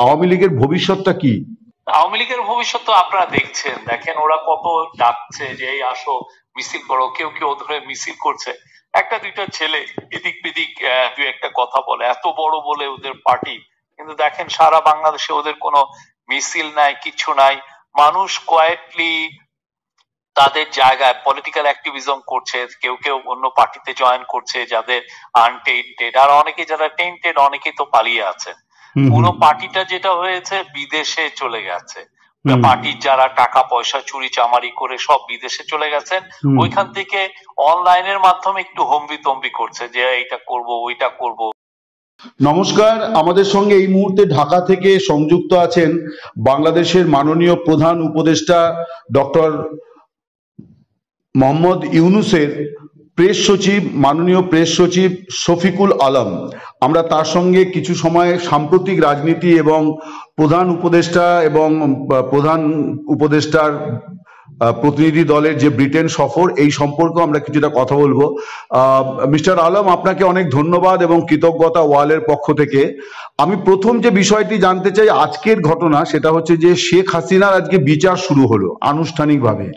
আওয়ামী লীগের ভবিষ্যৎটা কি? আওয়ামী লীগের ভবিষ্যৎ তো আপনারা দেখছেন, দেখেন ওরা কত ডাকছে যে এই আসো মিছিল করো, কেউ কেউ ধরে মিছিল করছে, একটা দুইটা ছেলে এদিক বেদিক দু একটা কথা বলে, এত বড় বলে ওদের পার্টি, কিন্তু দেখেন সারা বাংলাদেশে ওদের কোনো মিছিল নাই, কিচ্ছু নাই। মানুষ কোয়েটলি তাদের জায়গায় পলিটিক্যাল অ্যাক্টিভিজম করছে, কেউ কেউ অন্য পার্টিতে জয়েন করছে যাদের আনটেন্টেড, আর অনেকে যারা টেন্টেড অনেকেই তো পালিয়ে আছে। পুরো পার্টিটা যেটা হয়েছে বিদেশে চলে গেছে, পার্টির যারা টাকা পয়সা চুরি চামারি করে সব বিদেশে চলে গেছেন, ওইখান থেকে অনলাইনের মাধ্যমে একটু হম্বি তম্বি করছে যে এইটা করব ওইটা করব। নমস্কার, আমাদের সঙ্গে এই মুহূর্তে ঢাকা থেকে সংযুক্ত আছেন বাংলাদেশের মাননীয় প্রধান উপদেষ্টা ডক্টর মোহাম্মদ ইউনূসের প্রেস সচিব, মাননীয় প্রেস সচিব শফিকুল আলম। আমরা তার সঙ্গে কিছু সময় সাম্প্রতিক রাজনীতি এবং প্রধান উপদেষ্টার প্রতিনিধি দলের যে ব্রিটেন সফর, এই সম্পর্কে আমরা কিছুটা কথা বলবো। মিস্টার আলম, আপনাকে অনেক ধন্যবাদ এবং কৃতজ্ঞতা ওয়ালের পক্ষ থেকে। আমি প্রথম যে বিষয়টি জানতে চাই আজকের ঘটনা, সেটা হচ্ছে যে শেখ হাসিনার আজকে বিচার শুরু হলো আনুষ্ঠানিকভাবে,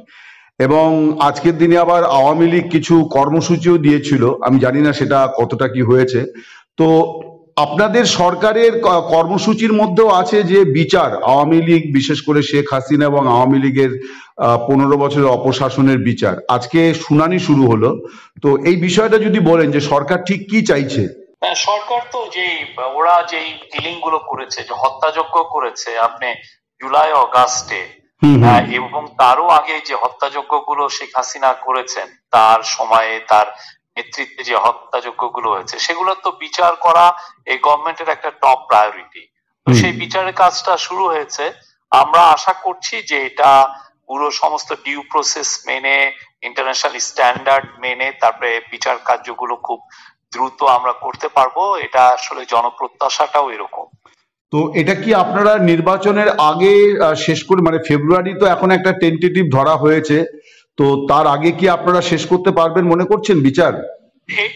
এবং আজকের দিনে আবার আওয়ামী লীগ কিছু কর্মসূচিও দিয়েছিল, আমি জানি না সেটা কতটা কি হয়েছে। তো আপনাদের সরকারের কর্মসূচির মধ্যেও আছে যে বিচার, আওয়ামী লীগ বিশেষ করে শেখ হাসিনা এবং আওয়ামী লীগের 15 বছরের অপশাসনের বিচার, আজকে শুনানি শুরু হলো। তো এই বিষয়টা যদি বলেন যে সরকার ঠিক কি চাইছে। সরকার তো ওরা যেই কিলিং গুলো করেছে, যে হত্যাযজ্ঞ করেছে আপনি জুলাই অগাস্টে, এবং তারও আগে যে হত্যাযজ্ঞ গুলো শেখ হাসিনা করেছেন, তার সময়ে তার নেতৃত্বে যে হত্যাযজ্ঞ গুলো হয়েছে, সেগুলো তো বিচার করা এই গভর্নমেন্টের একটা টপ প্রায়োরিটি। তো সেই বিচারের কাজটা শুরু হয়েছে। আমরা আশা করছি যে এটা পুরো সমস্ত ডিউ প্রসেস মেনে, ইন্টারন্যাশনাল স্ট্যান্ডার্ড মেনে তারপরে বিচার কার্যগুলো খুব দ্রুত আমরা করতে পারবো। এটা আসলে জনপ্রত্যাশাটাও এরকম। তো এটা কি আপনারা নির্বাচনের আগে শেষ করে, মানে ফেব্রুয়ারি তো এখন একটা টেন্টেটিভ ধরা হয়েছে, তো তার আগে কি আপনারা শেষ করতে পারবেন মনে করছেন বিচার?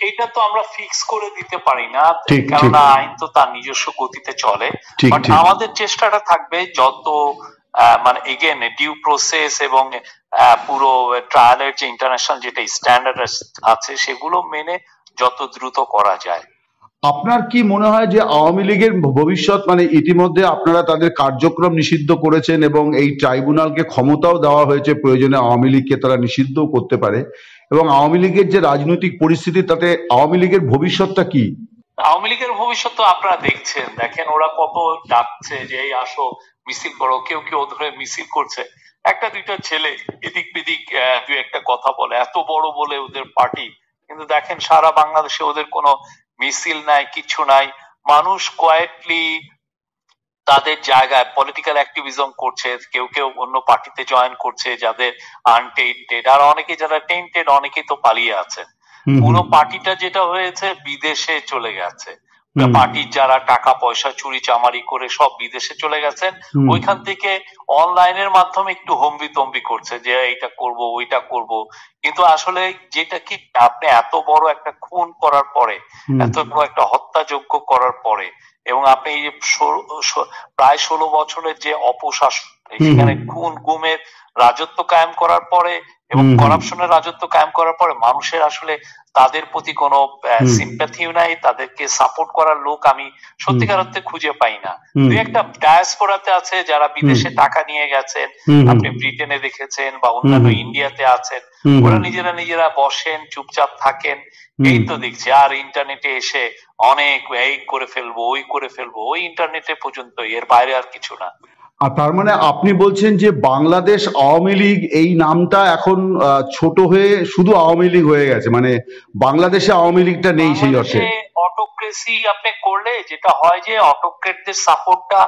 এটা তো আমরা ফিক্স করে দিতে পারি না, কেননা আইন তো তার নিজস্ব গতিতে চলে। বাট আমাদের চেষ্টাটা থাকবে যত মানে এগেন ডিউ প্রসেস এবং পুরো ট্রায়ালের যে ইন্টারন্যাশনাল যেটা স্ট্যান্ডার্ড আছে সেগুলো মেনে যত দ্রুত করা যায়। আপনার কি মনে হয় যে আওয়ামী লীগের ভবিষ্যৎ, মানে ইতিমধ্যে আপনারা তাদের কার্যক্রম নিষিদ্ধ করেছেন এবং এই ট্রাইব্যুনালকে ক্ষমতাও দেওয়া হয়েছে প্রয়োজনে আওয়ামী লীগকে তারা নিষিদ্ধও করতে পারে, এবং আওয়ামী লীগের যে রাজনৈতিক পরিস্থিতি, তাতে আওয়ামী লীগের ভবিষ্যৎটা কি? আওয়ামী লীগের ভবিষ্যৎ তো আপনারা দেখছেন, দেখেন ওরা কত ডাকছে যে এই আসো মিছিল করো, কেউ কেউ ধরে মিছিল করছে, একটা দুইটা ছেলে এদিক বেদিক দু একটা কথা বলে, এত বড় বলে ওদের পার্টি, কিন্তু দেখেন সারা বাংলাদেশে ওদের কোনো মিছিল নাই, কিচ্ছু নাই। মানুষ কোয়েটলি তাদের জায়গায় পলিটিক্যাল অ্যাক্টিভিজম করছে, কেউ কেউ অন্য পার্টিতে জয়েন করছে যাদের আনটেন্টেড, আর অনেকে যারা টেন্টেড অনেকেই তো পালিয়ে আছে। পুরো পার্টিটা যেটা হয়েছে বিদেশে চলে গেছে, পার্টির যারা টাকা পয়সা চুরি চামারি করে সব বিদেশে চলে গেছেন, ওইখান থেকে অনলাইনের মাধ্যমে একটু হম্বি তম্বি করছে যে এইটা করব ওইটা করব, কিন্তু আসলে যেটা কি আপনি এত বড় একটা খুন করার পরে, এত বড় একটা হত্যাযজ্ঞ করার পরে, এবং আপনি এই যে প্রায় 16 বছরের যে অপশাসন, সেখানে খুন গুমের রাজত্ব কায়েম করার পরে এবং করাপশনের রাজত্ব কায়েম করার পরে মানুষের আসলে তাদের প্রতি কোনো সিম্প্যাথিও নাই, তাদেরকে সাপোর্ট করার লোক আমি সত্যিকার অর্থে খুঁজে পাই না। দুই একটা ডায়াসপোরাতে আছে যারা বিদেশে টাকা নিয়ে গেছেন, আপনি ব্রিটেনে দেখেছেন বা অন্যান্য ইন্ডিয়াতে আছেন, ওরা নিজেরা বসেন চুপচাপ থাকেন, এই তো দেখছি। আর ইন্টারনেটে এসে অনেক এই করে ফেলবো ওই করে ফেলবো, ওই ইন্টারনেটে পর্যন্ত, এর বাইরে আর কিছু না। আর তার মানে আপনি বলছেন যে বাংলাদেশ আওয়ামী লীগ এই নামটা এখন ছোট হয়ে শুধু আওয়ামী লীগ হয়ে গেছে, মানে বাংলাদেশে আওয়ামী লীগটা নেই সেই অর্থে। অটোক্রেসি আপনি করলে যেটা হয় যে অটোক্রেটদের সাপোর্টটা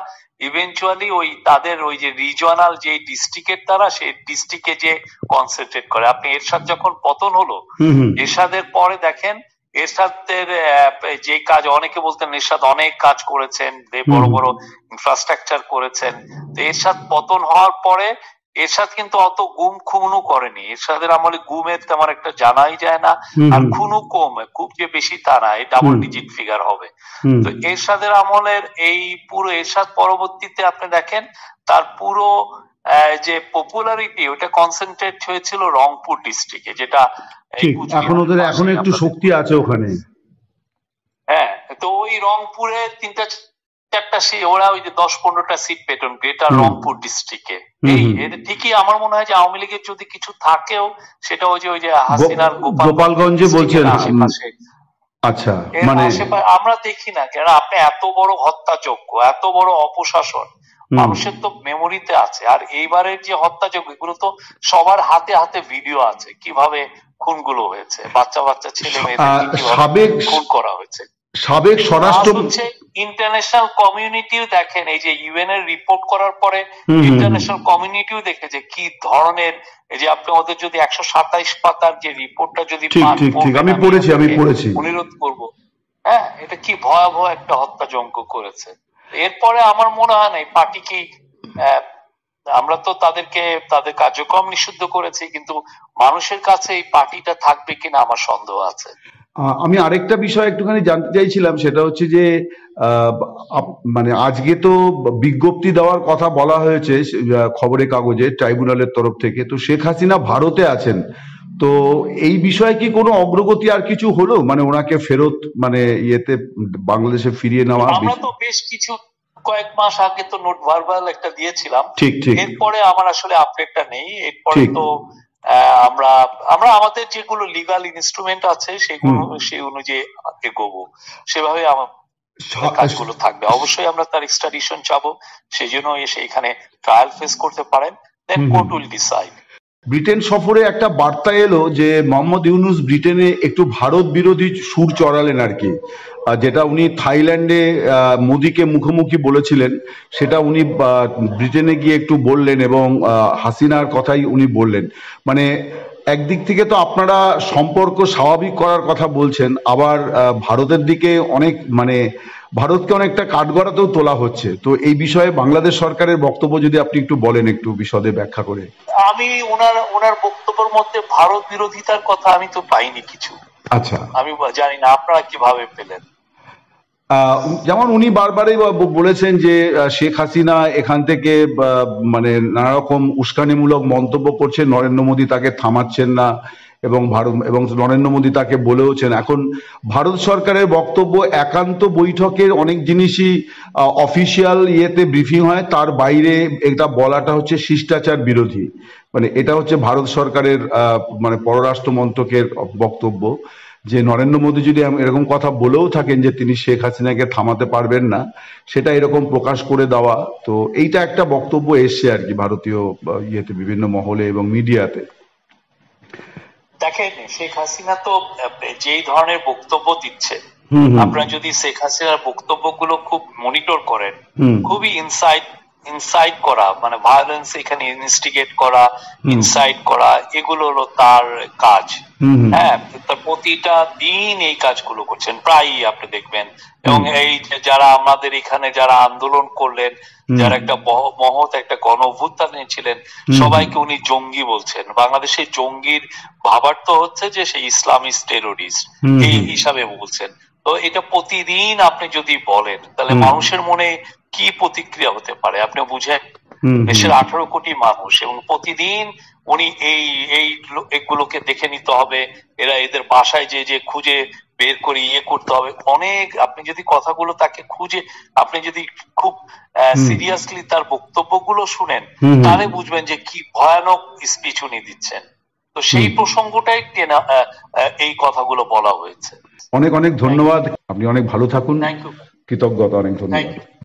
ইভেনচুয়ালি ওই তাদের ওই যে রিজিওনাল যে ডিস্ট্রিক্টের তারা সেই ডিস্ট্রিক্টে যে কনসেন্ট্রেট করে। আপনি এরশাদ যখন পতন হলো, এরশাদের পরে দেখেন এরশাদের যে কাজ, অনেকে বলতেন এরশাদ অনেক কাজ করেছেন, বড় বড় ইনফ্রাস্ট্রাকচার করেছেন, তো এরশাদ পতন হওয়ার পরে এরশাদ কিন্তু অত গুম খুনও করেনি, এরশাদের আমলে গুমের তেমন একটা জানাই যায় না, আর খুনও কম, খুব যে বেশি তা না, এই ডাবল ডিজিট ফিগার হবে। তো এরশাদের আমলের এই পুরো এরশাদ পরবর্তীতে আপনি দেখেন তার পুরো যে পপুলারিটি ওটা কনসেন্ট্রেট হয়েছিল রংপুর ডিস্ট্রিক্টে, যেটা এখন ওদের এখন একটু শক্তি আছে ওখানে। হ্যাঁ, তো ওই রংপুরে 3-4টা ওরা ওই যে 10-15টা সিট পেতেন গ্রেটার রংপুর ডিস্ট্রিক্টে। ঠিকই আমার মনে হয় যে আওয়ামী লীগের যদি কিছু থাকেও সেটা ওই যে হাসিনার গোপালগঞ্জে বলছেন আশেপাশে। আচ্ছা, মানে আমরা দেখি না কেন, আপনি এত বড় হত্যাযজ্ঞ, এত বড় অপশাসন মানুষের তো মেমোরিতে আছে। আর এইবারের যে হত্যাযজ্ঞ, এগুলো তো সবার হাতে হাতে ভিডিও আছে, কিভাবে খুনগুলো হয়েছে, বাচ্চা বাচ্চা ছেলে মেয়েদের কিভাবে খুন করা হয়েছে। সাবেক স্বরাষ্ট্র ইন্টারন্যাশনাল কমিউনিটিও দেখেন, এই যে ইউএন এর রিপোর্ট করার পরে ইন্টারন্যাশনাল কমিউনিটিও দেখেছে কি ধরনের, এই যে আপনি ওদের যদি 127 পাতার যে রিপোর্টটা যদি আমি পড়েছি অনুরোধ করবো, হ্যাঁ, এটা কি ভয়াবহ একটা হত্যাযজ্ঞ করেছে। এরপরে আমার মনে হয় না এই পার্টি কি, আমরা তো তাদেরকে তাদের কার্যক্রম নিষিদ্ধ করেছি, কিন্তু মানুষের কাছে এই পার্টিটা থাকবে কিনা আমার সন্দেহ আছে। আমি আরেকটা বিষয় একটুখানি জানতে চাইছিলাম, সেটা হচ্ছে যে মানে আজকে তো বিজ্ঞপ্তি দেওয়ার কথা বলা হয়েছে খবরের কাগজে ট্রাইব্যুনালের তরফ থেকে, তো শেখ হাসিনা ভারতে আছেন, তো এই বিষয়ে কি কোনো অগ্রগতি আর কিছু হলো, মানে ওনাকে ফেরত মানে ইয়েতে বাংলাদেশে ফিরিয়ে নেওয়া? আমরা তো বেশ কিছু কয়েক মাস আগে তো নোট ভার্বাল একটা দিয়েছিলাম, ঠিক, এরপরে আমার আসলে আপডেটটা নেই। এরপরে তো আমরা আমাদের যেগুলো লিগাল ইনস্ট্রুমেন্ট আছে সেগুলো সেই অনুযায়ী এগোবো, সেভাবে আমার কাজগুলো থাকবে। অবশ্যই আমরা তার এক্সট্রাডিশন চাবো, সেই জন্য এসে এখানে ট্রায়াল ফেস করতে পারেন, দেন কোর্ট উইল ডিসাইড। ব্রিটেন সফরে একটা বার্তা এলো যে মোহাম্মদ ইউনূস ব্রিটেনে একটু ভারত বিরোধী সুর চড়ালেন আর কি, যেটা উনি থাইল্যান্ডে মোদিকে মুখোমুখি বলেছিলেন, সেটা উনি ব্রিটেনে গিয়ে একটু বললেন এবং হাসিনার কথাই উনি বললেন। মানে একদিক থেকে তো আপনারা সম্পর্ক স্বাভাবিক করার কথা বলছেন, আবার ভারতের দিকে অনেক মানে ভারতকে অনেকটা কাঠগড়াতেও তোলা হচ্ছে, তো এই বিষয়ে বাংলাদেশ সরকারের বক্তব্য যদি আপনি একটু বলেন, একটু বিশদে ব্যাখ্যা করে। আমি ওনার বক্তব্যের মধ্যে ভারত বিরোধিতার কথা আমি তো পাইনি কিছু। আচ্ছা, আমি জানি না আপনারা কিভাবে পেলেন। যেমন উনি বারবারই বলেছেন যে শেখ হাসিনা এখান থেকে মানে নানা রকম উস্কানিমূলক মন্তব্য করছে, নরেন্দ্র মোদী তাকে থামাচ্ছেন না, এবং নরেন্দ্র মোদী তাকে বলেওছেন। এখন ভারত সরকারের বক্তব্য, একান্ত বৈঠকের অনেক জিনিসই অফিসিয়াল ইয়েতে ব্রিফিং হয়, তার বাইরে এটা বলাটা হচ্ছে শিষ্টাচার বিরোধী। মানে এটা হচ্ছে ভারত সরকারের মানে পররাষ্ট্র মন্ত্রকের বক্তব্য, যে নরেন্দ্র মোদী যদি এরকম কথা বলেও থাকেন যে তিনি শেখ হাসিনাকে থামাতে পারবেন না, সেটা এরকম প্রকাশ করে দেওয়া। তো এইটা একটা বক্তব্য এসছে আর কি ভারতীয় ইয়েতে, বিভিন্ন মহলে এবং মিডিয়াতে। দেখেন, শেখ হাসিনা তো যেই ধরনের বক্তব্য দিচ্ছে, আপনারা যদি শেখ হাসিনার বক্তব্যগুলো খুব মনিটর করেন, খুবই ইনসাইট করা, মানে ভায়োলেন্স এখানে ইনস্টিগেট করা, ইনসাইট করা, এগুলো হলো তার কাজ। হ্যাঁ, তার প্রতিটা দিন এই কাজগুলো করছেন প্রায়ই আপনি দেখবেন। এবং এই যারা আমাদের এখানে যারা আন্দোলন করলেন, যারা একটা মহৎ একটা গণ অভ্যুত্থান ছিলেন, সবাইকে উনি জঙ্গি বলছেন। বাংলাদেশের জঙ্গির ভাবার্থ হচ্ছে যে সে ইসলামিস্ট টেরোরিস্ট এই হিসাবে বলছেন। তো এটা প্রতিদিন আপনি যদি বলেন তাহলে মানুষের মনে কি প্রতিক্রিয়া হতে পারে আপনি বুঝেন। দেশের 18 কোটি মানুষ, এবং প্রতিদিন উনি এইগুলোকে দেখে নিতে হবে, এদের বাসায় যে খুঁজে বের করে ইয়ে করতে হবে অনেক। আপনি যদি কথাগুলো তাকে খুঁজে, আপনি যদি খুব সিরিয়াসলি তার বক্তব্যগুলো শুনেন, তাহলে বুঝবেন যে কি ভয়ানক স্পিচ উনি দিচ্ছেন। তো সেই প্রসঙ্গটাই এই কথাগুলো বলা হয়েছে। অনেক অনেক ধন্যবাদ, আপনি অনেক ভালো থাকুন। কৃতজ্ঞতা, অনেক ধন্যবাদ।